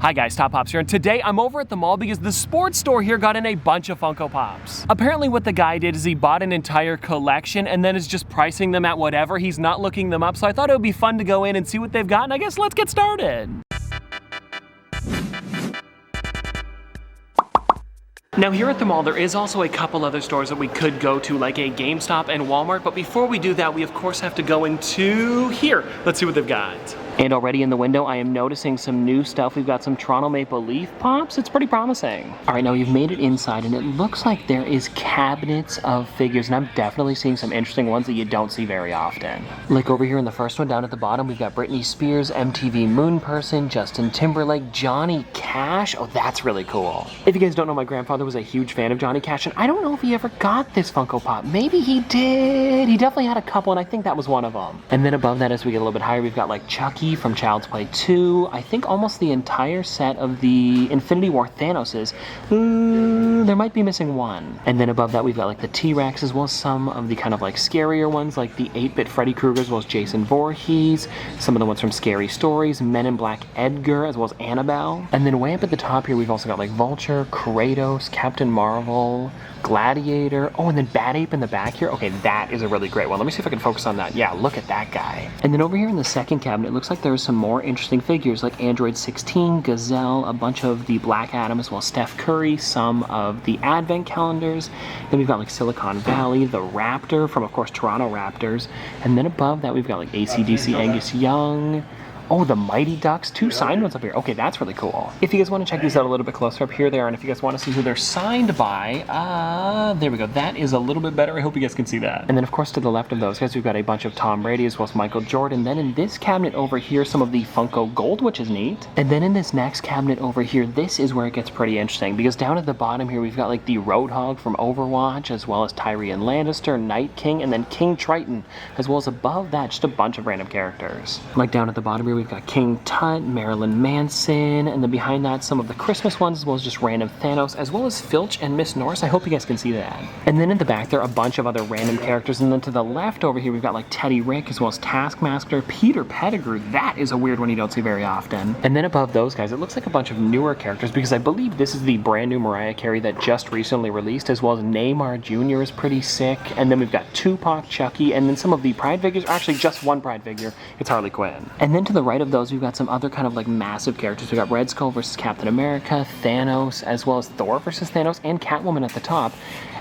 Hi guys, Top Pops here, and today I'm over at the mall because the sports store here got in a bunch of Funko Pops. Apparently what the guy did is he bought an entire collection and then is just pricing them at whatever. He's not looking them up, so I thought it would be fun to go in and see what they've got, and I guess let's get started. Now here at the mall, there is also a couple other stores that we could go to, like a GameStop and Walmart, but before we do that, we of course have to go into here. Let's see what they've got. And already in the window, I am noticing some new stuff. We've got some Toronto Maple Leaf Pops. It's pretty promising. All right, now we've made it inside, and it looks like there is cabinets of figures, and I'm definitely seeing some interesting ones that you don't see very often. Like over here in the first one, down at the bottom, we've got Britney Spears, MTV Moon Person, Justin Timberlake, Johnny Cash. Oh, that's really cool. If you guys don't know, my grandfather was a huge fan of Johnny Cash, and I don't know if he ever got this Funko Pop. Maybe he did. He definitely had a couple, and I think that was one of them. And then above that, as we get a little bit higher, we've got like Chucky from Child's Play 2. I think almost the entire set of the Infinity War Thanoses. There might be missing one. And then above that, we've got like the T-Rex, as well as some of the kind of like scarier ones, like the 8-bit Freddy Krueger, as well as Jason Voorhees, some of the ones from Scary Stories, Men in Black Edgar, as well as Annabelle. And then way up at the top here, we've also got like Vulture, Kratos, Captain Marvel, Gladiator. Oh, and then Bad Ape in the back here. Okay, that is a really great one. Let me see if I can focus on that. Yeah, look at that guy. And then over here in the second cabinet, it looks like there's some more interesting figures like Android 16, Gazelle, a bunch of the Black Adam, as well as Steph Curry, some of the Advent calendars. Then we've got like Silicon Valley, the Raptor from, of course, Toronto Raptors. And then above that, we've got like AC/DC Angus Young. Oh, the Mighty Ducks, 2 signed ones up here. Okay, that's really cool. If you guys want to check these out a little bit closer, up here they are, and if you guys want to see who they're signed by, there we go. That is a little bit better. I hope you guys can see that. And then, of course, to the left of those guys, we've got a bunch of Tom Brady, as well as Michael Jordan. Then in this cabinet over here, some of the Funko Gold, which is neat. And then in this next cabinet over here, this is where it gets pretty interesting, because down at the bottom here, we've got like the Roadhog from Overwatch, as well as Tyrion Lannister, Night King, and then King Triton, as well as above that, just a bunch of random characters. Like down at the bottom here, we've got King Tut, Marilyn Manson, and then behind that, some of the Christmas ones, as well as just random Thanos, as well as Filch and Miss Norris. I hope you guys can see that. And then in the back, there are a bunch of other random characters, and then to the left over here, we've got like Teddy Rick, as well as Taskmaster, Peter Pettigrew. That is a weird one you don't see very often. And then above those guys, it looks like a bunch of newer characters, because I believe this is the brand new Mariah Carey that just recently released, as well as Neymar Jr. is pretty sick. And then we've got Tupac, Chucky, and then some of the Pride figures, actually just one Pride figure. It's Harley Quinn. And then to the right of those, we've got some other kind of like massive characters. We've got Red Skull versus Captain America, Thanos, as well as Thor versus Thanos, and Catwoman at the top.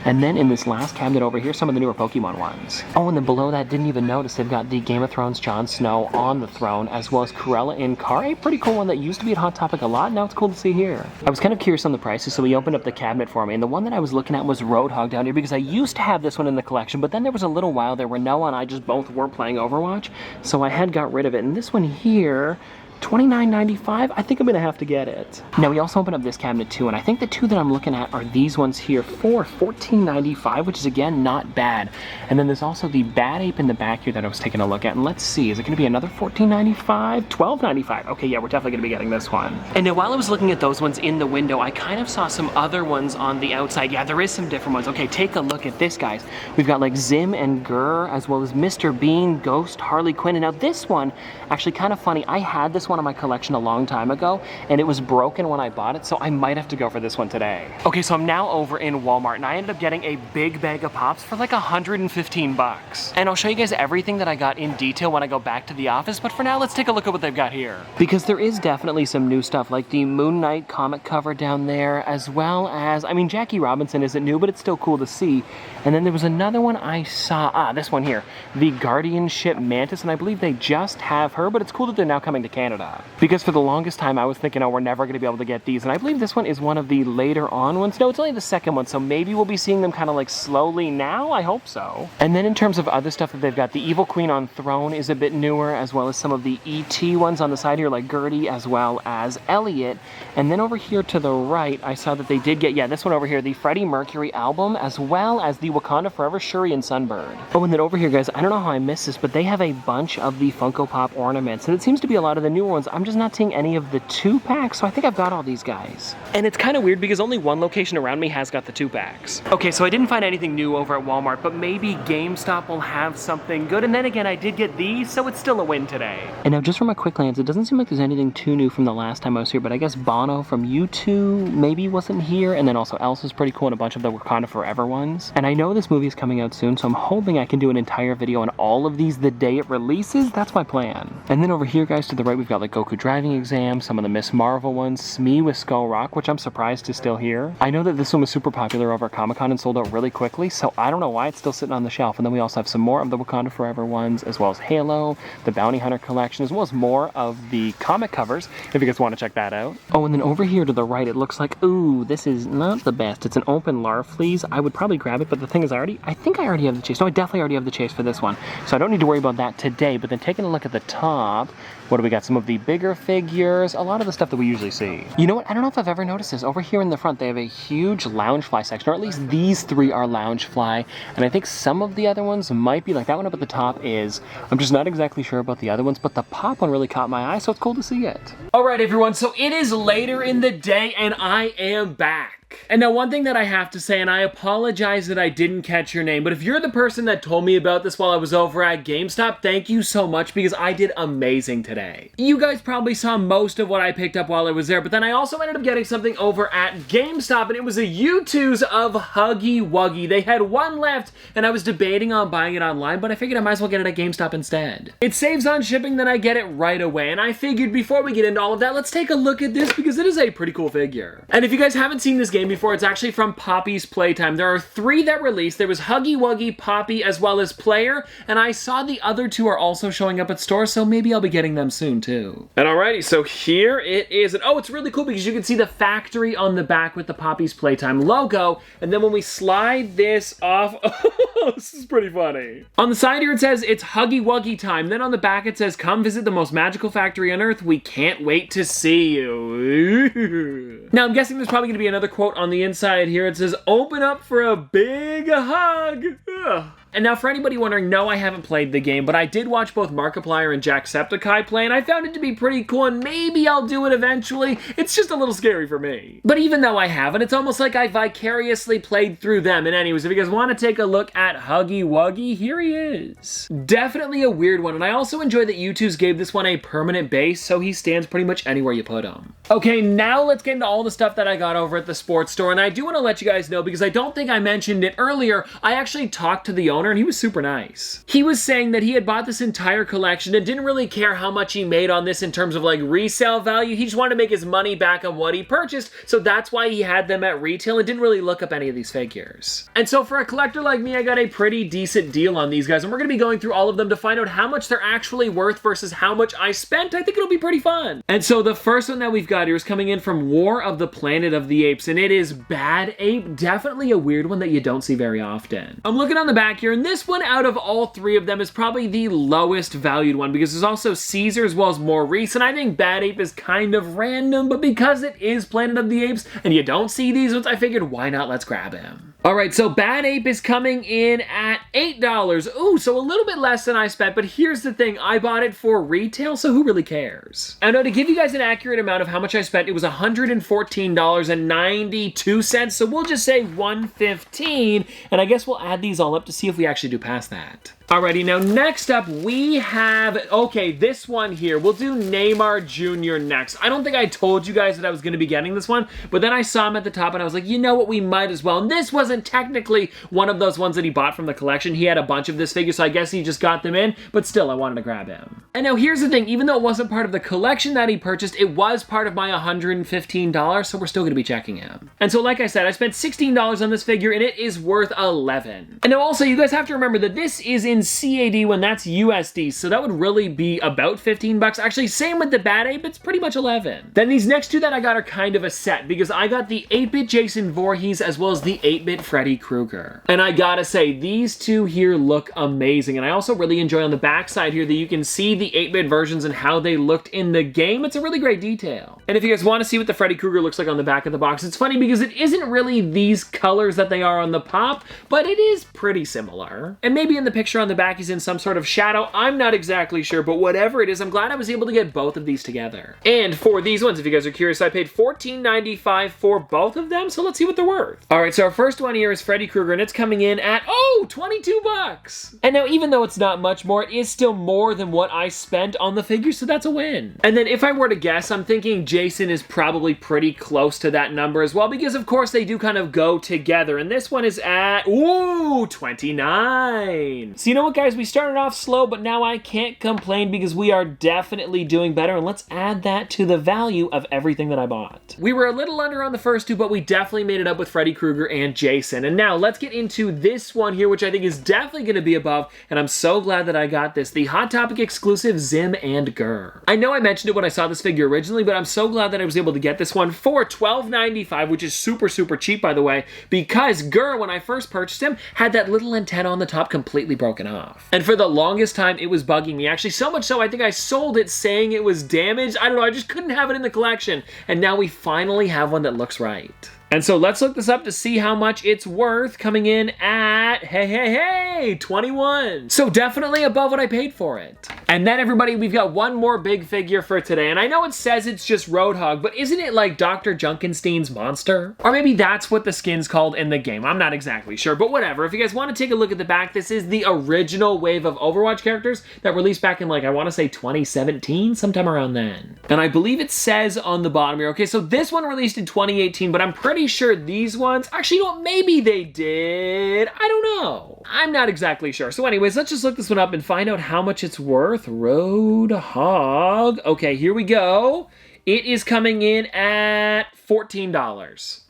And then in this last cabinet over here, some of the newer Pokemon ones. Oh, and then below that, didn't even notice, they've got the Game of Thrones Jon Snow on the throne, as well as Cruella in Car, a pretty cool one that used to be at Hot Topic a lot. Now it's cool to see here. I was kind of curious on the prices, so we opened up the cabinet for me, and the one that I was looking at was Roadhog down here, because I used to have this one in the collection, but then there was a little while there where Noah and I just both were playing Overwatch, so I had got rid of it. And this one here, $29.95, I think I'm gonna have to get it. Now we also opened up this cabinet too, and I think the two that I'm looking at are these ones here for $14.95, which is again not bad. And then there's also the Bad Ape in the back here that I was taking a look at, and let's see, is it gonna be another $14.95? $12.95. Okay, yeah, we're definitely gonna be getting this one. And now while I was looking at those ones in the window, I kind of saw some other ones on the outside. Yeah, there is some different ones. Okay, take a look at this, guys. We've got like Zim and Gurr, as well as Mr. Bean, Ghost, Harley Quinn, and now this one, actually kind of funny, I had this one in my collection a long time ago, and it was broken when I bought it, so I might have to go for this one today. Okay, so I'm now over in Walmart, and I ended up getting a big bag of Pops for like 115 bucks. And I'll show you guys everything that I got in detail when I go back to the office, but for now, let's take a look at what they've got here. Because there is definitely some new stuff, like the Moon Knight comic cover down there, as well as, I mean, Jackie Robinson isn't new, but it's still cool to see. And then there was another one I saw, this one here, the Guardianship Mantis, and I believe they just have her, but it's cool that they're now coming to Canada. Because for the longest time, I was thinking, oh, we're never going to be able to get these. And I believe this one is one of the later on ones. No, it's only the second one, so maybe we'll be seeing them kind of like slowly now. I hope so. And then in terms of other stuff that they've got, the Evil Queen on Throne is a bit newer, as well as some of the E.T. ones on the side here, like Gertie, as well as Elliot. And then over here to the right, I saw that they did get, yeah, this one over here, the Freddie Mercury album, as well as the Wakanda Forever Shuri and Sunbird. Oh, and then over here, guys, I don't know how I missed this, but they have a bunch of the Funko Pop ornaments, and it seems to be a lot of the new ones, I'm just not seeing any of the 2-packs, so I think I've got all these guys. And it's kind of weird because only one location around me has got the 2-packs. Okay, so I didn't find anything new over at Walmart, but maybe GameStop will have something good. And then again, I did get these, so it's still a win today. And now just from a quick glance, it doesn't seem like there's anything too new from the last time I was here, but I guess Bono from U2 maybe wasn't here, and then also Elsa's pretty cool, and a bunch of the Wakanda Forever ones. And I know this movie is coming out soon, so I'm hoping I can do an entire video on all of these the day it releases. That's my plan. And then over here, guys, to the right, we've got like Goku driving exam, some of the Miss Marvel ones, Smee with Skull Rock, which I'm surprised is still here. I know that this one was super popular over at Comic-Con and sold out really quickly, so I don't know why it's still sitting on the shelf. And then we also have some more of the Wakanda Forever ones, as well as Halo, the Bounty Hunter collection, as well as more of the comic covers, if you guys want to check that out. Oh, and then over here to the right, it looks like, ooh, this is not the best. It's an open Larfleeze. I would probably grab it, but the thing is, I think I already have the chase. No, I definitely already have the chase for this one, so I don't need to worry about that today. But then taking a look at the top, what do we got? Some of the bigger figures, a lot of the stuff that we usually see. You know what? I don't know if I've ever noticed this. Over here in the front, they have a huge Loungefly section, or at least these 3 are Loungefly, and I think some of the other ones might be, like that one up at the top is, I'm just not exactly sure about the other ones, but the Pop one really caught my eye, so it's cool to see it. All right, everyone, so it is later in the day, and I am back. And now one thing that I have to say, and I apologize that I didn't catch your name, but if you're the person that told me about this while I was over at GameStop, thank you so much, because I did amazing today. You guys probably saw most of what I picked up while I was there, but then I also ended up getting something over at GameStop, and it was a U2's of Huggy Wuggy. They had one left, and I was debating on buying it online, but I figured I might as well get it at GameStop instead. It saves on shipping, then I get it right away, and I figured before we get into all of that, let's take a look at this, because it is a pretty cool figure. And if you guys haven't seen this game before, it's actually from Poppy's Playtime. There are 3 that released. There was Huggy Wuggy, Poppy, as well as Player, and I saw the other 2 are also showing up at stores, so maybe I'll be getting them soon too. And alrighty, so here it is. And oh, it's really cool because you can see the factory on the back with the Poppy's Playtime logo, and then when we slide this off, oh, this is pretty funny. On the side here it says, it's Huggy Wuggy time. Then on the back it says, come visit the most magical factory on Earth. We can't wait to see you. Now I'm guessing there's probably going to be another quote on the inside here. It says, open up for a big hug. Ugh. And now for anybody wondering, no, I haven't played the game, but I did watch both Markiplier and Jacksepticeye play, and I found it to be pretty cool, and maybe I'll do it eventually. It's just a little scary for me. But even though I haven't, it's almost like I vicariously played through them. And anyways, if you guys want to take a look at Huggy Wuggy, here he is. Definitely a weird one, and I also enjoy that U2's gave this one a permanent base, so he stands pretty much anywhere you put him. Okay, now let's get into all the stuff that I got over at the sports store, and I do want to let you guys know, because I don't think I mentioned it earlier, I actually talked to the owner, and he was super nice. He was saying that he had bought this entire collection and didn't really care how much he made on this in terms of like resale value. He just wanted to make his money back on what he purchased, so that's why he had them at retail and didn't really look up any of these figures. And so for a collector like me, I got a pretty decent deal on these guys, and we're going to be going through all of them to find out how much they're actually worth versus how much I spent. I think it'll be pretty fun. And so the first one that we've got here is coming in from War of the Planet of the Apes, and it is Bad Ape. Definitely a weird one that you don't see very often. I'm looking on the back here, and this one out of all 3 of them is probably the lowest valued one, because there's also Caesar as well as Maurice, and I think Bad Ape is kind of random, but because it is Planet of the Apes and you don't see these ones, I figured why not, let's grab him. Alright, so Bad Ape is coming in at $8. Ooh, so a little bit less than I spent, but here's the thing, I bought it for retail, so who really cares? And now to give you guys an accurate amount of how much I spent, it was $114.92, so we'll just say $115, and I guess we'll add these all up to see if we actually do pass that. Alrighty, now next up we have, okay, this one here. We'll do Neymar Jr. next. I don't think I told you guys that I was going to be getting this one, but then I saw him at the top and I was like, you know what, we might as well. And this wasn't technically one of those ones that he bought from the collection. He had a bunch of this figure, so I guess he just got them in, but still, I wanted to grab him. And now here's the thing, even though it wasn't part of the collection that he purchased, it was part of my $115, so we're still going to be checking him. And so like I said, I spent $16 on this figure, and it is worth $11. And now also, you guys have to remember that this is in CAD when that's USD, so that would really be about 15 bucks. Actually, same with the Bad Ape, it's pretty much 11. Then these next 2 that I got are kind of a set, because I got the 8-bit Jason Voorhees as well as the 8-bit Freddy Krueger. And I gotta say, these 2 here look amazing, and I also really enjoy on the back side here that you can see the 8-bit versions and how they looked in the game. It's a really great detail. And if you guys want to see what the Freddy Krueger looks like on the back of the box, it's funny because it isn't really these colors that they are on the pop, but it is pretty similar. And maybe in the picture on the the back he's in some sort of shadow. I'm not exactly sure, but whatever it is, I'm glad I was able to get both of these together. And for these ones, if you guys are curious, I paid $14.95 for both of them, so let's see what they're worth. All right, so our first one here is Freddy Krueger, and it's coming in at, oh, 22 bucks. And now, even though it's not much more, it is still more than what I spent on the figure, so that's a win. And then if I were to guess, I'm thinking Jason is probably pretty close to that number as well, because of course they do kind of go together. And this one is at, ooh, 29. So you know what, guys? We started off slow, but now I can't complain because we are definitely doing better. And let's add that to the value of everything that I bought. We were a little under on the first two, but we definitely made it up with Freddy Krueger and Jason. And now let's get into this one here, which I think is definitely going to be above. And I'm so glad that I got this. The Hot Topic exclusive Zim and Gurr. I know I mentioned it when I saw this figure originally, but I'm so glad that I was able to get this one for $12.95, which is super, super cheap, by the way, because Gurr, when I first purchased him, had that little antenna on the top completely broken off. And for the longest time, it was bugging me. Actually, so much so, I think I sold it saying it was damaged. I don't know, I just couldn't have it in the collection. And now we finally have one that looks right. And so let's look this up to see how much it's worth, coming in at, hey, 21. So definitely above what I paid for it. And then, everybody, we've got one more big figure for today. And I know it says it's just Roadhog, but isn't it like Dr. Junkenstein's monster? Or maybe that's what the skin's called in the game. I'm not exactly sure, but whatever. If you guys want to take a look at the back, this is the original wave of Overwatch characters that released back in, like, I want to say 2017, sometime around then. And I believe it says on the bottom here, okay, so this one released in 2018, but I'm pretty sure these ones, actually, you know what, maybe they did. I don't know. I'm not exactly sure. So anyways, let's just look this one up and find out how much it's worth. Roadhog. Okay, here we go. It is coming in at $14.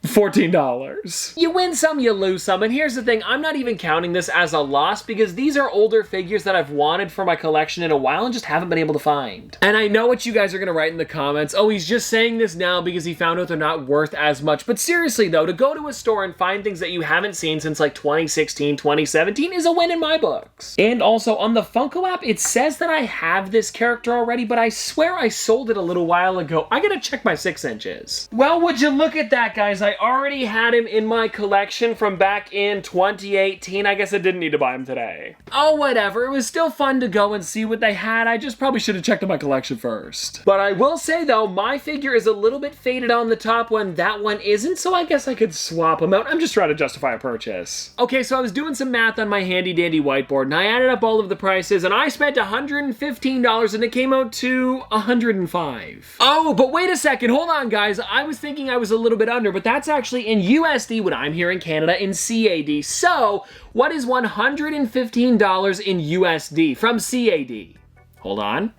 $14. You win some, you lose some, and here's the thing, I'm not even counting this as a loss because these are older figures that I've wanted for my collection in a while and just haven't been able to find. And I know what you guys are gonna write in the comments, oh, he's just saying this now because he found out they're not worth as much, but seriously though, to go to a store and find things that you haven't seen since like 2016, 2017 is a win in my books. And also, on the Funko app, it says that I have this character already, but I swear I sold it a little while ago. I gotta check my 6 inches. Well, would you look at that, guys? I already had him in my collection from back in 2018. I guess I didn't need to buy him today. Oh, whatever. It was still fun to go and see what they had. I just probably should have checked in my collection first. But I will say, though, my figure is a little bit faded on the top one. That one isn't, so I guess I could swap them out. I'm just trying to justify a purchase. Okay, so I was doing some math on my handy-dandy whiteboard, and I added up all of the prices, and I spent $115, and it came out to $105. Oh, but wait a second. Hold on, guys. I was thinking I was a little bit under, but that's actually in USD when I'm here in Canada in CAD. So, what is $115 in USD from CAD? Hold on.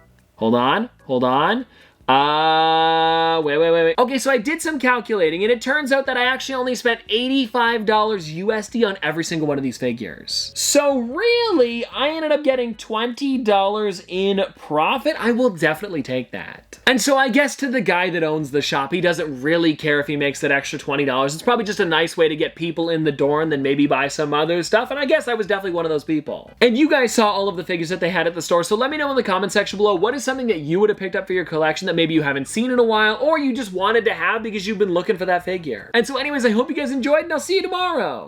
Wait. Okay, so I did some calculating, and it turns out that I actually only spent $85 USD on every single one of these figures. So really, I ended up getting $20 in profit. I will definitely take that. And so I guess to the guy that owns the shop, he doesn't really care if he makes that extra $20. It's probably just a nice way to get people in the door and then maybe buy some other stuff, and I guess I was definitely one of those people. And you guys saw all of the figures that they had at the store, so let me know in the comment section below, what is something that you would have picked up for your collection that maybe you haven't seen in a while, or you just wanted to have because you've been looking for that figure. And so anyways, I hope you guys enjoyed, and I'll see you tomorrow.